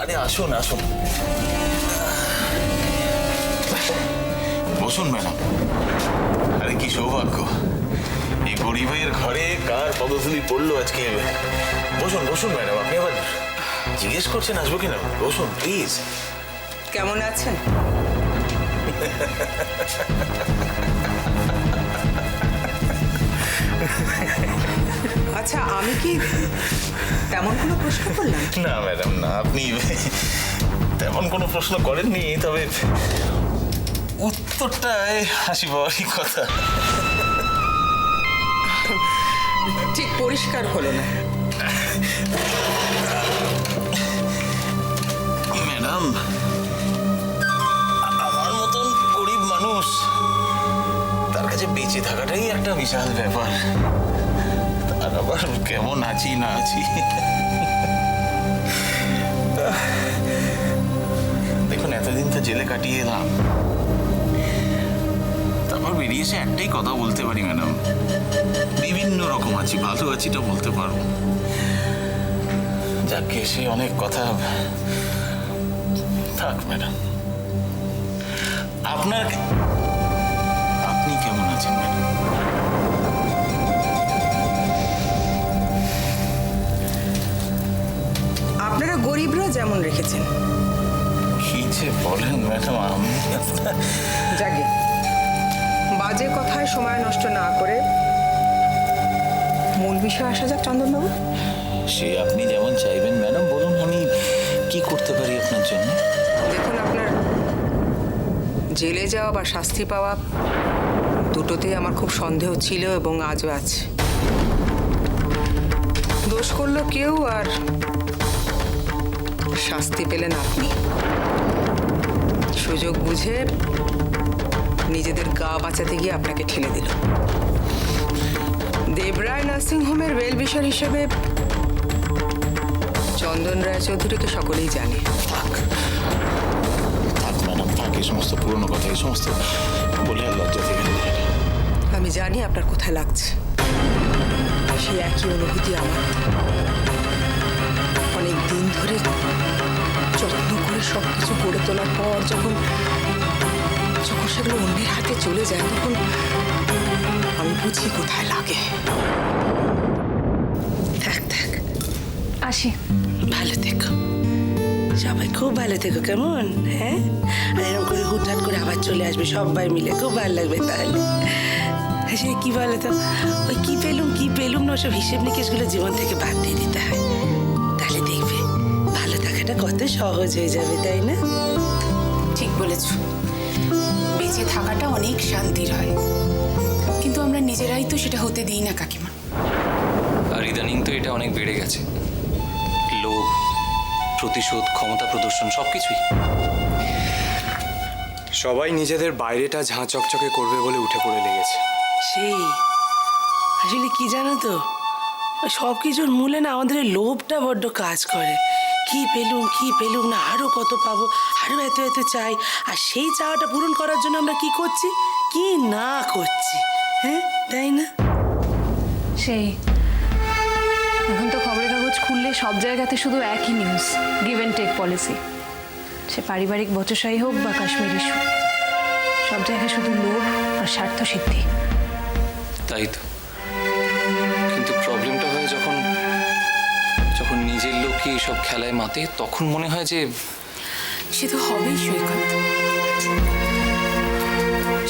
আরে আসুন আসুন, বসুন ম্যাডাম। আরে কি সৌভাগ্য, এই গরিবের ঘরে কার পদধূলি পড়লো আজকে। বসুন বসুন ম্যাডাম, আপনি আবার জিজ্ঞেস করছেন আসবো কিনা? বসুন প্লিজ। কেমন আছেন? আচ্ছা, আমি কি তেমন কোনো প্রশ্ন করলাম? না ম্যাডাম না, আপনি তেমন কোনো প্রশ্ন করেননি, তবে উত্তরটায় হাসি পাওয়ারই কথা। ঠিক পরিষ্কার হলো না। ম্যাডাম, আমার মতন গরিব মানুষ, তার কাছে বেঁচে থাকাটাই একটা বিশাল ব্যাপার। তার আবার কেমন আছি না আছি, দেখুন এতদিন তো জেলে কাটিয়ে এলাম, তারপর বেরিয়ে এসে একটাই কথা বলতে পারি ম্যাডাম, বিভিন্ন রকম আছি, ভালো আছিটা বলতে পারবো। যাকে সে অনেক কথা থাক ম্যাডাম। আপনি কেমন আছেন ম্যাডাম? আপনারা গরিবরা যেমন রেখেছেন। কি যে বলেন ম্যাডাম, আমি জাগে, বাজে কথায় সময় নষ্ট না করে মূল বিষয় আসা যাক। চন্দনবাবু, সে আপনি যেমন চাইবেন ম্যাডাম, বলুন আমি কি করতে পারি আপনার জন্য। দেখুন, আপনার জেলে যাওয়া বা শাস্তি পাওয়া দুটোতেই আমার খুব সন্দেহ ছিল এবং আজও আছে। দোষ করলো কেউ আর শাস্তি পেলেন আপনি। সুযোগ বুঝে নিজেদের গা বাঁচাতে গিয়ে আপনাকে ঠেলে দিল। দেবরায় নার্সিংহোমের ওয়েলবিশার হিসেবে চন্দন রায়চৌধুরীকে সকলেই জানে। থাক ম্যাডাম থাক, এই সমস্ত পুরনো কথা, এই সমস্ত বলে আর লজ্জা থেকে আমি জানি আপনার কোথায় লাগছে, সেই একই অনুভূতি আমার। অনেক দিন ধরে যত্ন করে সব কিছু গড়ে তোলার পর যখন সেগুলো অন্যের হাতে চলে যায়, তখন আমি বুঝি কোথায় লাগে। থাক থাক, আসি। ভালো থেকো, সবাই খুব ভালো থেকো, কেমন? হ্যাঁ, আর এরকম করে হুটহাট করে আবার চলে আসবে সবাই মিলে, খুব ভালো লাগবে তাহলে। আসলে কি বলো তো, ওই কি পেলুম না, ওসব হিসেব নিকেশগুলো জীবন থেকে বাদ দিয়ে দিতে হয়, তাহলে দেখবে ভালো থাকাটা কত সহজ হয়ে যাবে, তাই না? ঠিক বলেছ, বেঁচে থাকাটা অনেক শান্তির হয়, কিন্তু আমরা নিজেরাই তো সেটা হতে দিই না কাকিমা। আর ইদানিং তো এটা অনেক বেড়ে গেছে, লোভ, প্রতিশোধ, ক্ষমতা প্রদর্শন, সবকিছুই। সবাই নিজেদের বাইরেটা ঝাঁ চকচকে করবে বলে উঠে পড়ে লেগেছে। সেই আসলে কি জানো তো, সব কিছুর মূলে না আমাদের এই লোভটা বড্ড কাজ করে। কি পেলুম না, আরো কত পাবো, আরো এত এত চাই, আর সেই চাওয়াটা পূরণ করার জন্য আমরা কি করছি, কি না করছি, হ্যাঁ তাই না? সেই এখন তো খবরের কাগজ খুললে সব জায়গাতে শুধু একই news, give and take policy. সে পারিবারিক বচসাই হোক বা কাশ্মীর ইস্যু, সব জায়গায় শুধু লোভ আর স্বার্থ সিদ্ধি। তাই তো, কিন্তু প্রবলেমটা হয় যখন নিজের লোককে এইসব খেলায় মাতে, তখন মনে হয় যে সে তো হবেই সৈকত।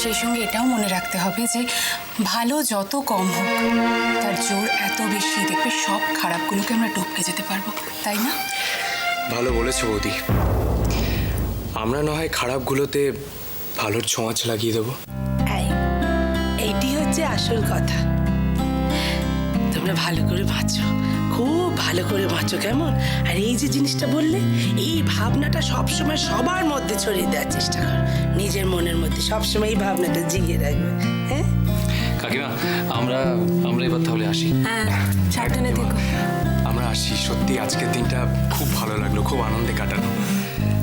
সেই সঙ্গে এটাও মনে রাখতে হবে যে ভালো যত কম হোক, তার জোর এত বেশি, দেখবে সব খারাপগুলোকে আমরা টপকে যেতে পারবো, তাই না? ভালো বলেছো বৌদি, আমরা না হয় খারাপগুলোতে ভালোর ছোঁয়াচ লাগিয়ে দেবো। এইটি হচ্ছে আসল কথা। তোমরা ভালো করে বাঁচো, খুব ভালো করে বাঁচো, কেমন? আর এই যে জিনিসটা বললে, এই ভাবনাটা সবসময় সবার মধ্যে ছড়িয়ে দেওয়ার চেষ্টা কর, নিজের মনের মধ্যে সবসময় এই ভাবনাটা জিগিয়ে রাখবে। হ্যাঁ কাকিমা, আমরা এবার তাহলে আসি। হ্যাঁ, সাবধানে থেকো। আমরা আসি, সত্যি আজকের দিনটা খুব ভালো লাগলো, খুব আনন্দে কাটানো।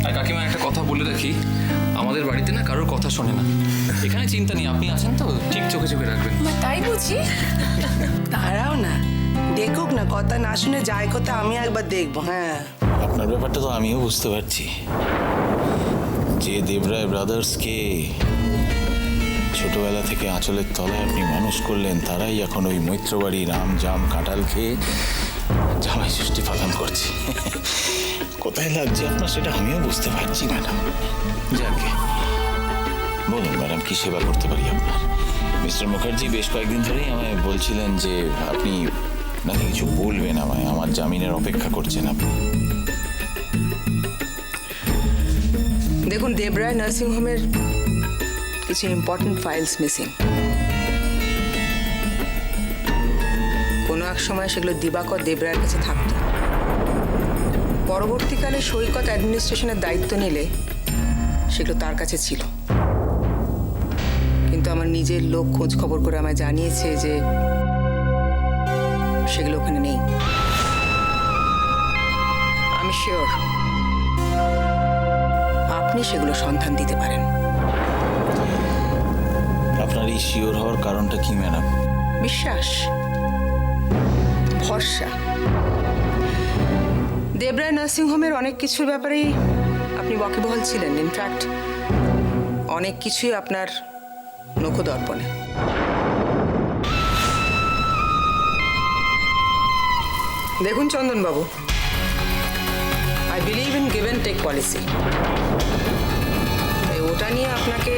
আর কাকিমা একটা কথা বলে রাখি, আমাদের বাড়িতে না কারোর কথা শোনে না, এখানে চিন্তা নেই, আপনি আছেন তো ঠিক চোখে চোখে রাখবেন। তাই বুঝি? দাঁড়াও না, দেখুক না, কথা না শুনে যায় কথা, আমি একবার দেখবো। হ্যাঁ আপনার ব্যাপারটা তো আমিও বুঝতে পারছি, যে দেবরায় ব্রাদার্সকে ছোটবেলা থেকে আঁচলের তলায় আপনি মানুষ করলেন, তারাই এখন ওই মৈত্রবাড়ি রাম জাম কাঁঠাল খেয়ে জামাই ষষ্ঠী পালন করছে। কোথায় লাগছে আপনার সেটা আমিও বুঝতে পারছি ম্যাডাম। যাকে বলুন ম্যাডাম, কি সেবা করতে পারি আপনার? মিস্টার মুখার্জি বেশ কয়েকদিন ধরেই আমায় বলছিলেন যে আপনি নাকি কিছু বলবেন আমায়, আমার জামিনের অপেক্ষা করছেন আপনি। দেখুন, দেবরায় নার্সিংহোমের কিছু ইম্পর্টেন্ট ফাইলস মিসিং। কোনো এক সময় সেগুলো দিবাকর দেবরায়ের কাছে থাকতো। পরবর্তীকালে সৈকত অ্যাডমিনিস্ট্রেশনের দায়িত্ব নিলে সেগুলো তার কাছে ছিল, কিন্তু আমার নিজের লোক খোঁজ খবর করে আমায় জানিয়েছে যে সেগুলো ওখানে নেই। আমি শিওর আপনি সেগুলো সন্ধান দিতে পারেন। আপনার এই শিওর হওয়ার কারণটা কি ম্যাডাম? বিশ্বাস, ভরসা। দেবরায় নার্সিংহোমের অনেক কিছুর ব্যাপারেই আপনি ওয়াকিবহাল ছিলেন। ইনফ্যাক্ট অনেক কিছুই আপনার নখদর্পণে। দেখুন চন্দনবাবু, I believe in give and take policy. ওটা নিয়ে আপনাকে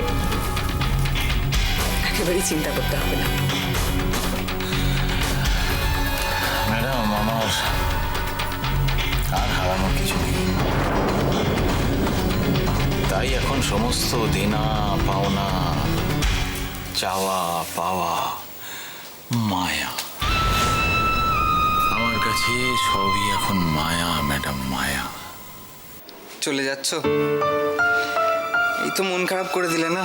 একেবারেই চিন্তা করতে হবে না। ম্যাডাম, আমার আর হারানোর কিছু নেই, তাই এখন সমস্ত দেনা পাওনা, চাওয়া পাওয়া, মায়া, আমার কাছে সবই এখন মায়া ম্যাডাম, মায়া। চলে যাচ্ছ? এই তো মন খারাপ করে দিলে না।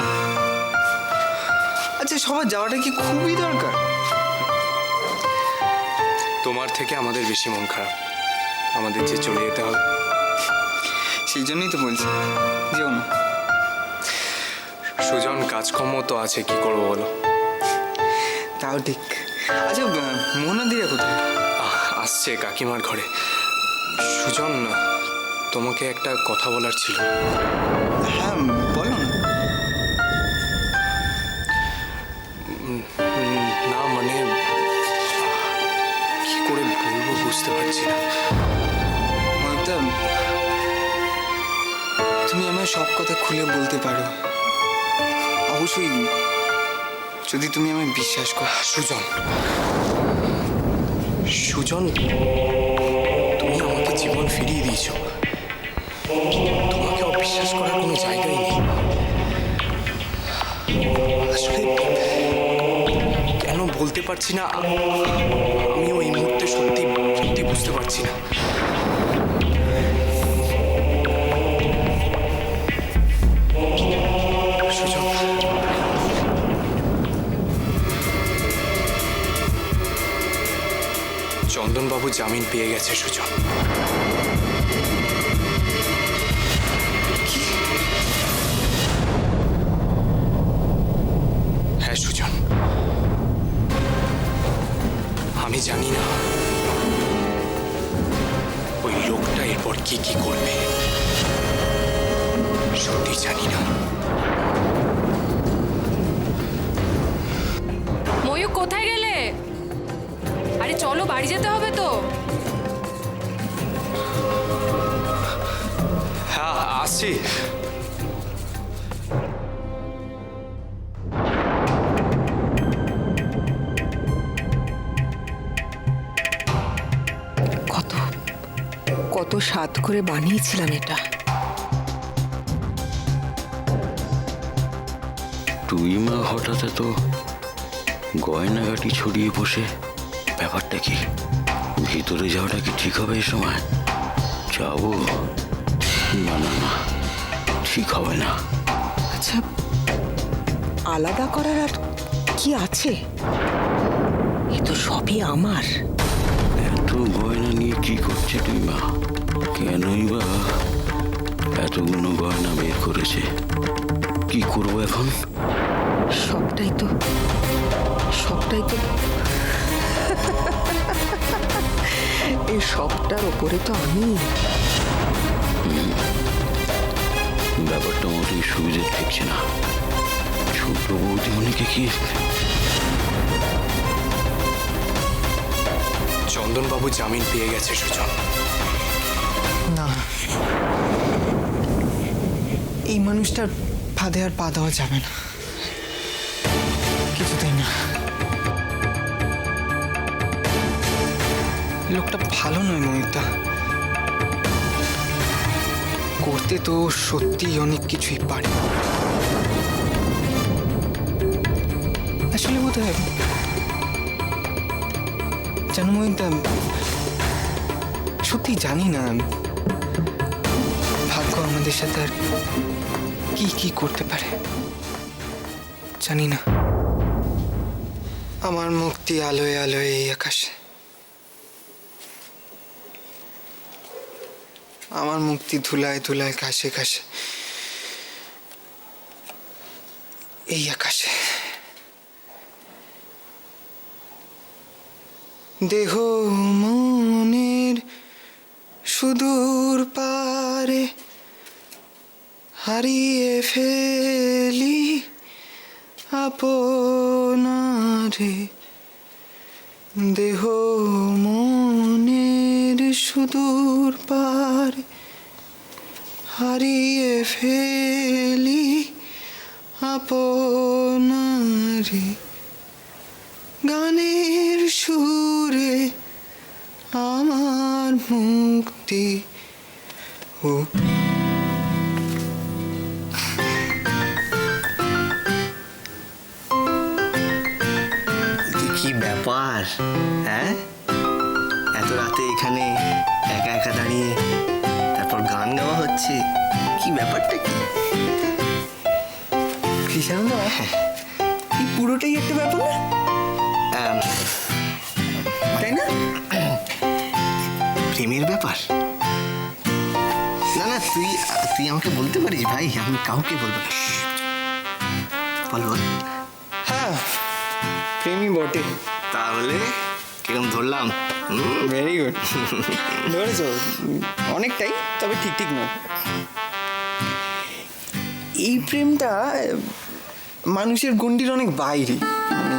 আচ্ছা, সবার যাওয়াটা কি খুবই দরকার? তোমার থেকে আমাদের বেশি মন খারাপ, আমাদের যে চলে যেতে হবে। সেই জন্যই তো বলছি যেও না। সুজন, কাজকর্ম তো আছে, কি করবো বলো? তাও ঠিক। আচ্ছা, মোহনাদিরা কোথায়? আসছে কাকিমার ঘরে। সুজন, তোমাকে একটা কথা বলার ছিল। হ্যাঁ, বলো না। না মানে কি করে বলবো বুঝতে পারছি না। মমতা, তুমি আমায় সব কথা খুলে বলতে পারো, অবশ্যই যদি তুমি আমায় বিশ্বাস করো। সুজন, সুজন, তুমি আমাকে জীবন ফিরিয়ে দিয়েছো, তোমাকে অবিশ্বাস করার কোনো জায়গাই নেই। আসলে কেন বলতে পারছি না, আমিও এই মুহূর্তে সত্যি সত্যি বুঝতে পারছি না। সুজন, চন্দনবাবু জামিন পেয়ে গেছে সুজন। হ্যাঁ সুজন, আমি জানি না ওই লোকটা এরপর কি কি করবে, সত্যি জানি না। ময়ূক, কোথায় গেলে? আরে চলো, বাড়ি যেতে হবে তো। হ্যাঁ, আসছি। কত কত স্বাদ করে বানিয়েছিলাম এটা। তুই মা হঠাৎ তো গয়নাঘাটি ছড়িয়ে বসে, ব্যাপারটা কি? ভিতরে যাওয়াটা কি ঠিক হবে? এই সময় যাবো? না না না, ঠিক হবে না। আচ্ছা, আলাদা করার আর কি আছে? এ তো সবই আমার। এত গয়না নিয়ে কি করছে তুই মা? কেনই বা এতগুলো গয়না বের করেছে? কি করবো এখন? সবটাই তো এই সবটার ওপরে তো আমি। ব্যাপারটা মোটেই সুবিধে ঠেকছে না। ছোট বৌদিমণিকে কি চন্দনবাবু জামিন পেয়ে গেছে সুজন। না, এই মানুষটার ফাঁদে আর পা দেওয়া যাবে না, কিছুতেই না। লোকটা ভালো নয় মমিতা, করতে তো সত্যি অনেক কিছুই পারে। আসলে বোধ হয় জানো মমিতা, সত্যি জানি না ভাগ্য আমাদের সাথে আর কি কি করতে পারে, জানি না। আমার মুক্তি আলোয় আলোয় এই আকাশে, আমার মুক্তি ধুলায় ধুলায় ঘাসে ঘাসে এই আকাশে। দেহ মনের সুদূর পারে হারিয়ে ফেলি আপনারে। দেহ মনের সুদূর পারে হারিয়ে ফেলি আপনারে। গানের সুরে আমার মুক্তি ও কি ব্যাপার, হ্যাঁ? এত রাতে এখানে একা একা দাঁড়িয়ে তারপর গান গাওয়া হচ্ছে, কি ব্যাপারটা কি? কৃষানন্দ, এই পুরোটাই একটা ব্যাপার না, তাই না? প্রেমের ব্যাপার? না না, তুই আমাকে বলতে পারিস ভাই, আমি কাউকে বলবো না। বল বল। হ্যাঁ, প্রেমই বটে। তাহলে কিরম ধরলাম? ভেরি গুড, ধরেছ অনেকটাই, তবে ঠিক ঠিক নয়। এই প্রেমটা মানুষের গণ্ডির অনেক বাইরে, মানে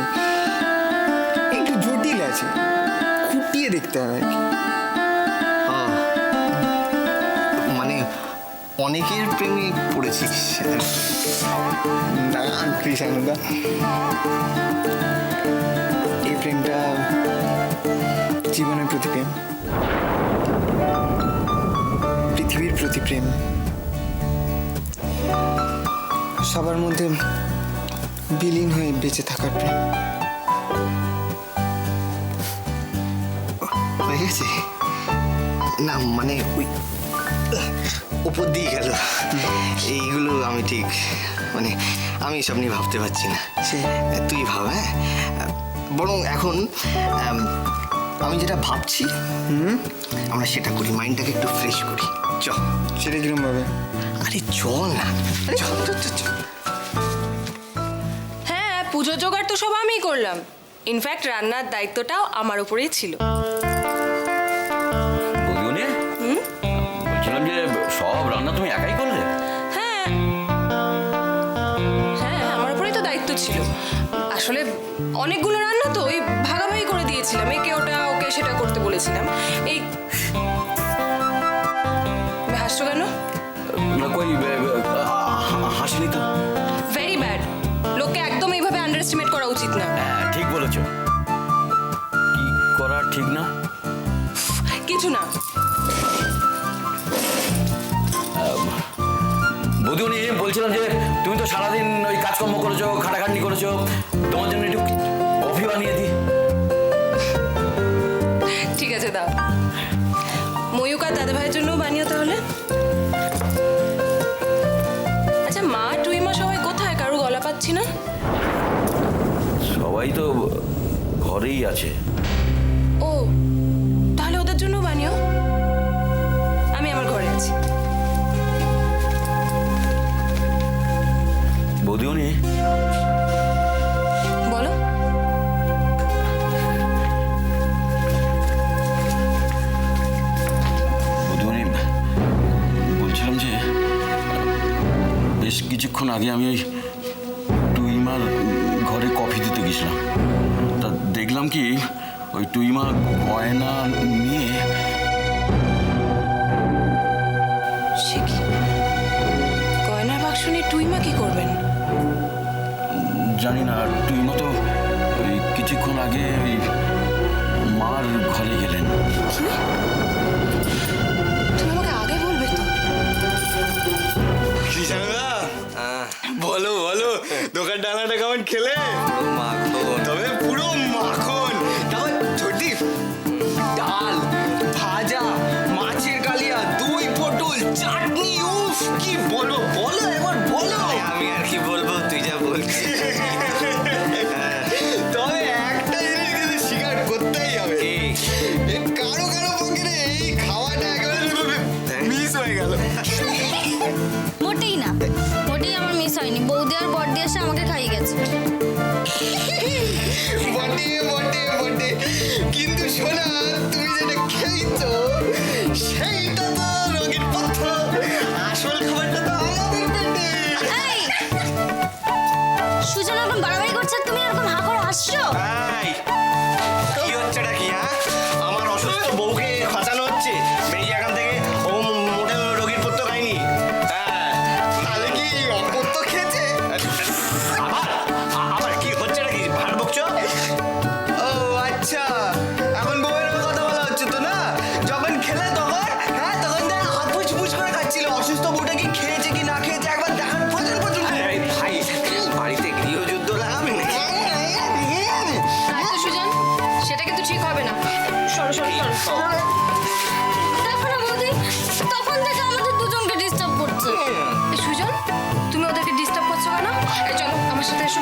একটু জটিল আছে, খুঁটিয়ে দেখতে হবে আর কি। মানে অনেকের প্রেমে পড়েছিস? না কৃষানন্দা, এই প্রেমটা জীবনের প্রতি প্রেম, পৃথিবীর প্রতি প্রেম, সবার মধ্যে বিলীন হয়ে বেঁচে থাকার প্রেম। হয়ে গেছে না, মানে ওই উপর দিয়ে গেল এইগুলো, আমি ঠিক মানে আমি এসব নিয়ে ভাবতে পারছি না। তুই ভাব। হ্যাঁ, বরং এখন আমি যেটা ভাবছি আমরা সেটা করি, মাইন্ডটাকে একটু ফ্রেশ করি। চ। সেটা কিরম ভাবে? আরে চল না, চল চল চল। হ্যাঁ, পুজো জোগাড় তো সব আমিই করলাম। ইনফ্যাক্ট রান্নার দায়িত্বটাও আমার উপরেই ছিল। বলছিলাম যে সব রান্না তুমি একাই করলে? হ্যাঁ হ্যাঁ, আমার উপরেই তো দায়িত্ব ছিল। আসলে অনেকগুলো রান্না তো ওই ভাগাভাগি করে দিয়েছিলাম, একে ওটা ওকে সেটা করতে বলেছিলাম। এই হাসছো কেন? কই হাসিনি তো। ভেরি ব্যাড, লোককে একদম এইভাবে আন্ডার এস্টিমেট করা উচিত না। হ্যাঁ ঠিক বলেছো, কি করা ঠিক না? কিছু না। বৌদিমণি, বলছিলাম যে তুমি তো সারাদিন ওই কাজকর্ম করেছো, খাটাখাটনি করেছো, তোমার জন্য একটু কফি বানিয়ে দিই। ঠিক আছে, দাও। ময়ূক আর দাদা ভাইয়ের জন্য বানিও তাহলে। আচ্ছা, মা টুইমা সবাই কোথায়? কারো গলা পাচ্ছি না। সবাই তো ঘরেই আছে। ও, তাহলে ওদের জন্য বানিও। আমি আমার ঘরে আছি। বৌদিমণি, বলো। বৌদিমণি, কিছুক্ষণ আগে আমি ওই টুইমার ঘরে কফি দিতে গেছিলাম। তা দেখলাম কি ওই টুইমা গয়না নিয়ে সে কি গয়নার বাক্স নিয়ে টুইমা কি করবেন? জানি না, টুইমা তো ওই কিছুক্ষণ আগে ওই মার ঘরে গেলেন। তুমি আমাকে আগে বলবে তো। বলো বলো, দোকান ডানাটা কেমন খেলে? মাখন, তবে পুরো মাখন। তারপর ছোটি ডাল, ভাজা, মাছের কালিয়া, দই, পটল, চাটনি, উফ কি বলবো, বলো একবার বলো। আমি আর কি বলবো, তুই যা বলছিস। তবে একটা জিনিস কিন্তু স্বীকার করতেই হবে, কারো কারো পক্ষে এই খাওয়াটা একেবারে মিস হয়ে গেল। মোটেই না, মোটেই আমার মিস হয়নি। বৌদি আর বড়দি এসে আমাকে খাইয়ে গেছে। বটে বটে বটে, কিন্তু শোনা, তুমি যেটা খেয়েছো সেইটা তো রোগীর পথ্য, আসল খাবারটা তো আমাদের পেটে। এই সুজন এখন বাড়াবাড়ি করছে, তুমি এরকম হা করে হাসছো। এই, কি হচ্ছেটা কি? হ্যাঁ, আমার অসুস্থ বউকে ফাঁসানো হচ্ছে। বেরিয়ে এখান থেকে, ও মোটে রোগীর পথ্য খায়নি। হ্যাঁ, তাহলে কি অপত্য খেয়েছে? আবার আবার কি হচ্ছেটা কি? ভাড় বকছো? ও আচ্ছা, এখন বউয়ের কথা বলা হচ্ছে তো না? যখন খেলে তখন, হ্যাঁ তখন দেখ হাত পুছ করে খাচ্ছিল। অসুস্থ বউটা কি খেয়েছে কি না খেয়েছে একবার দেখার প্রয়োজন ভাই, বাড়িতে গৃহযুদ্ধ লাগাবে নাকি? তাই তো সুজন, সেটা কিন্তু ঠিক হবে না। সরো সরো সরো। দেখো না বৌদি, তখন থেকে আমাদের দুজনকে ডিস্টার্ব করছে। এই সুজন, তুমি ওদেরকে ডিস্টার্ব করছো কেন? এই চলো আমার সাথে এসো।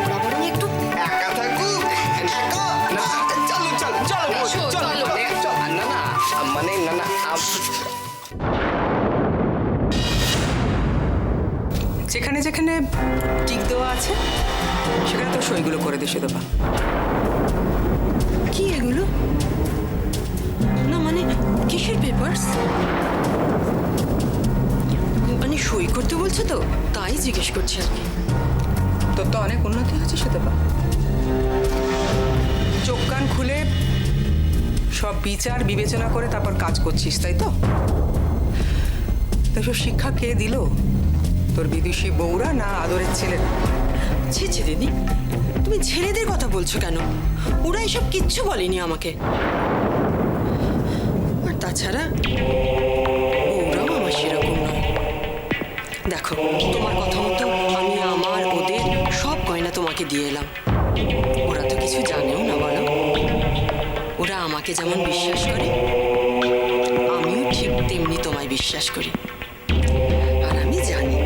ওরা বরং একটু একা থাকুক, একা না, চলো চলো চলো বউ, এসো, চলো চলো। চলো। না না, মানে না না, যেখানে যেখানে টিক দেওয়া আছে সেখানে তো সইগুলো করে দিশে দেবা। কি এগুলো? না মানে কিসের পেপারস? মানে সই করতে বলছো তো, তাই জিজ্ঞেস করছি আর কি। তোর তো অনেক উন্নতি হচ্ছে সে দেবা। চোখ কান খুলে সব বিচার বিবেচনা করে তারপর কাজ করছিস, তাই তো? তাই সব শিক্ষা কে দিল? তোর বিদেশি বউরা না আদরের ছেলেরা? ছি ছি দিদি, তুমি ছেলেদের কথা বলছো কেন? ওরা এসব কিচ্ছু বলেনি আমাকে। আর তাছাড়া ওরাও আমার সেরকম নয়। দেখো, তোমার কথা মতো আমি আমার ওদের সব গয়না তোমাকে দিয়ে এলাম। ওরা তো কিছু জানেও না, বলো। ওরা আমাকে যেমন বিশ্বাস করে, আমিও ঠিক তেমনি তোমায় বিশ্বাস করি। আর আমি জানি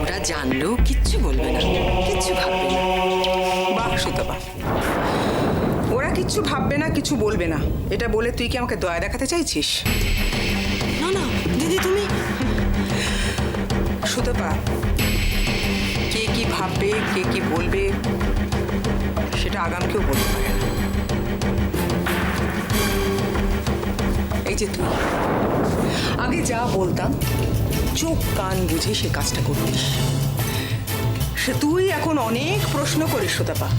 ওরা জানলেও কিচ্ছু বলবে না, কিচ্ছু ভাববে না। বাহ সুতপা, ওরা কিচ্ছু ভাববে না, কিছু বলবে না, এটা বলে তুই কি আমাকে দয়া দেখাতে চাইছিস? না না দিদি, তুমি সুতপা, কে কি ভাববে, কে কি বলবে, সেটা আগাম কেউ বলতে পারে না। এই যে তুই আগে যা বলতাম চোখ কান বুঝে সে কাজটা করতিস, সে তুই এখন অনেক প্রশ্ন করিস সুতপা।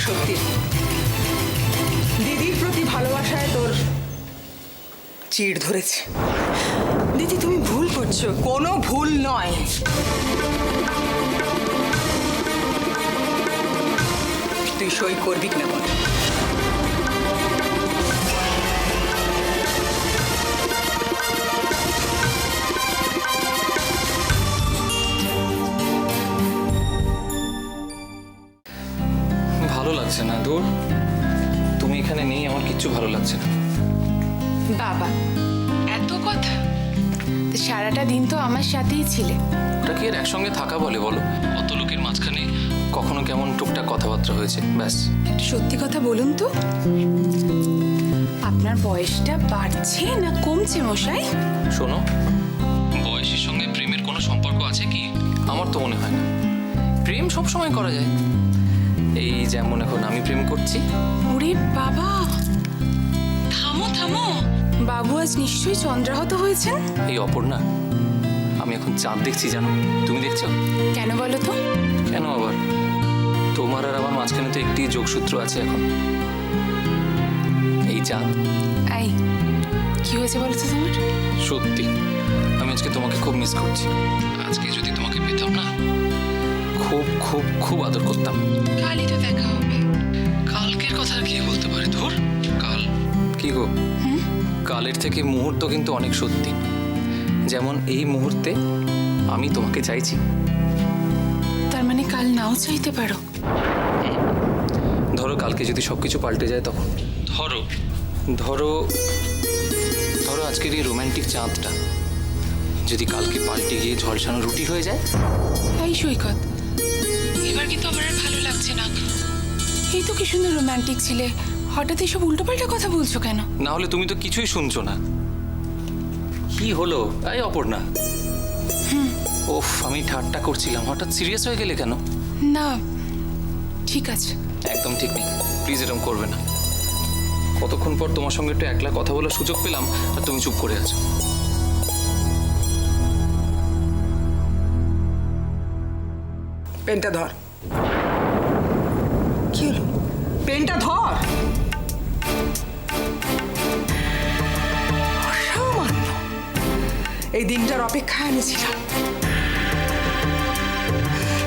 সত্যি দিদির প্রতি ভালোবাসায় তোর চিড় ধরেছে। দিদি তুমি ভুল করছো। কোনো ভুল নয়। তুই সই করবি কিনা বল? ভালো লাগছে না দূর, তুমি এখানে নেই, আমার কিচ্ছু ভালো লাগছে না। বাবা, এত কথা? সারাটা দিন তো আমার সাথেই ছিলে। ওটা কি আর একসঙ্গে থাকা বলে বলো? অত লোকের মাঝখানে কখনো কেমন টুকটাক কথাবার্তা হয়েছে, ব্যাস। একটু সত্যি কথা বলুন তো, আপনার বয়সটা বাড়ছে না কমছে মশাই? শোনো, বয়সের সঙ্গে প্রেমের কোনো সম্পর্ক আছে কি? আমার তো মনে হয় না। প্রেম সব সময় করা যায়। এই যেমন এখন আমি প্রেম করছি। ওরে বাবা, থামো থামো, বাবু আজ নিশ্চয়ই চন্দ্রাহত হয়েছেন। এই অপর্ণা, আমি এখন চাঁদ দেখছি জানো, তুমি দেখছো? কেন বলো তো? কেন আবার? তোমার আর আমার মাঝখানে তো একটি যোগসূত্র আছে এখন, এই চাঁদ। এই কি হয়েছে বলো তো তোমার? সত্যি আমি আজকে তোমাকে খুব মিস করছি। আজকে যদি তোমাকে পেতাম না, খুব খুব খুব আদর করতাম। কালই তো দেখা হবে। কালকের কথা আর কে বলতে পারে? ধর, কাল কি গো, কালের থেকে মুহূর্ত কিন্তু অনেক সত্যি। যেমন এই মুহূর্তে আমি তোমাকে চাইছি। তার মানে কাল নাও চাইতে পারো? ধরো কালকে যদি সবকিছু পাল্টে যায় তখন? ধরো ধরো ধরো আজকের এই রোম্যান্টিক চাঁদটা যদি কালকে পাল্টে গিয়ে ঝলসানো রুটি হয়ে যায়? এই সৈকত, এবার কিন্তু আমার আর ভালো লাগছে না। এই তো কি সুন্দর রোম্যান্টিক ছিলে, হঠাৎ এসব উল্টোপাল্টা কথা বলছো কেন? না হলে তুমি তো কিছুই শুনছো না। কি হলো এই অপর্ণা? ওফ, আমি ঠাট্টা করছিলাম, হঠাৎ সিরিয়াস হয়ে গেলে কেন? না ঠিক আছে। একদম ঠিক নেই, প্লিজ এরকম করবে না। কতক্ষণ পর তোমার সঙ্গে একটু একলা কথা বলার সুযোগ পেলাম আর তুমি চুপ করে আছো। পেনটা ধর। কি হলো? পেনটা ধর। অসামান্য, এই দিনটার অপেক্ষায় আমি ছিলাম।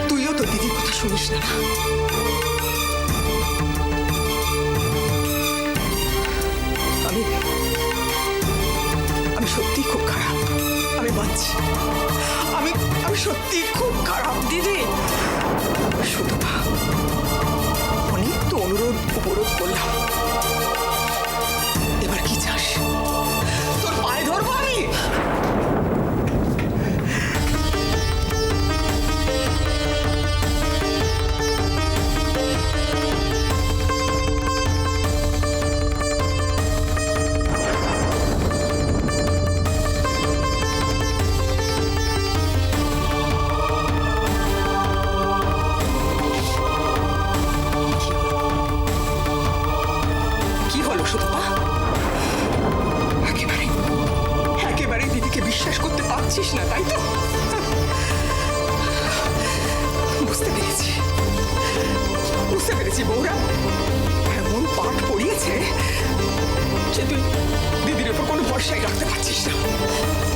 তুইও তো দিদির কথা শুনিস না। আমি আমি সত্যি খুব খারাপ, আমি বাঁচছি। আমি আমি সত্যি খুব খারাপ দিদি। শুধু অনেক তো অনুরোধ উপরোধ করলাম, এবার কি চাস? তোর পায়ে ধরবো আমি? একেবারে দিদিকে বিশ্বাস করতে পারছিস না, তাই তো? বুঝতে পেরেছি বৌরা এমন পাঠ পড়িয়েছে যে তুই দিদির উপর কোনো ভরসাই রাখতে পারছিস না।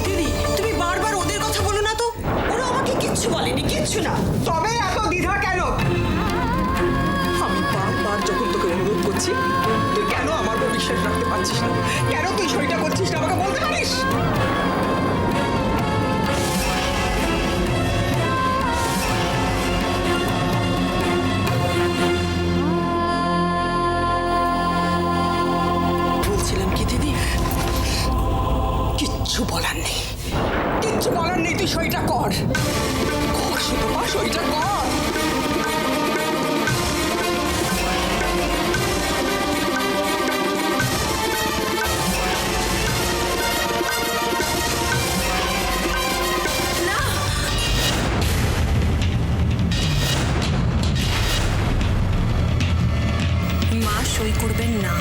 দিদি, তুমি বারবার ওদের কথা বলো না তো, ওরা আমাকে কিচ্ছু বলেনি, কিচ্ছু না। তবে এত দ্বিধা কেন? আমি বারবার যখন তোকে অনুরোধ করছি, তুই কেন আমার উপর বিশ্বাস রাখতে পারছিস না? কেন তুই সইটা করছিস না, আমাকে বলতে পারিস? বলছিলাম কি দিদি, কিচ্ছু বলার নেই, তুই সইটা কর। শুধু সইটা কর। মা সই করবেন না।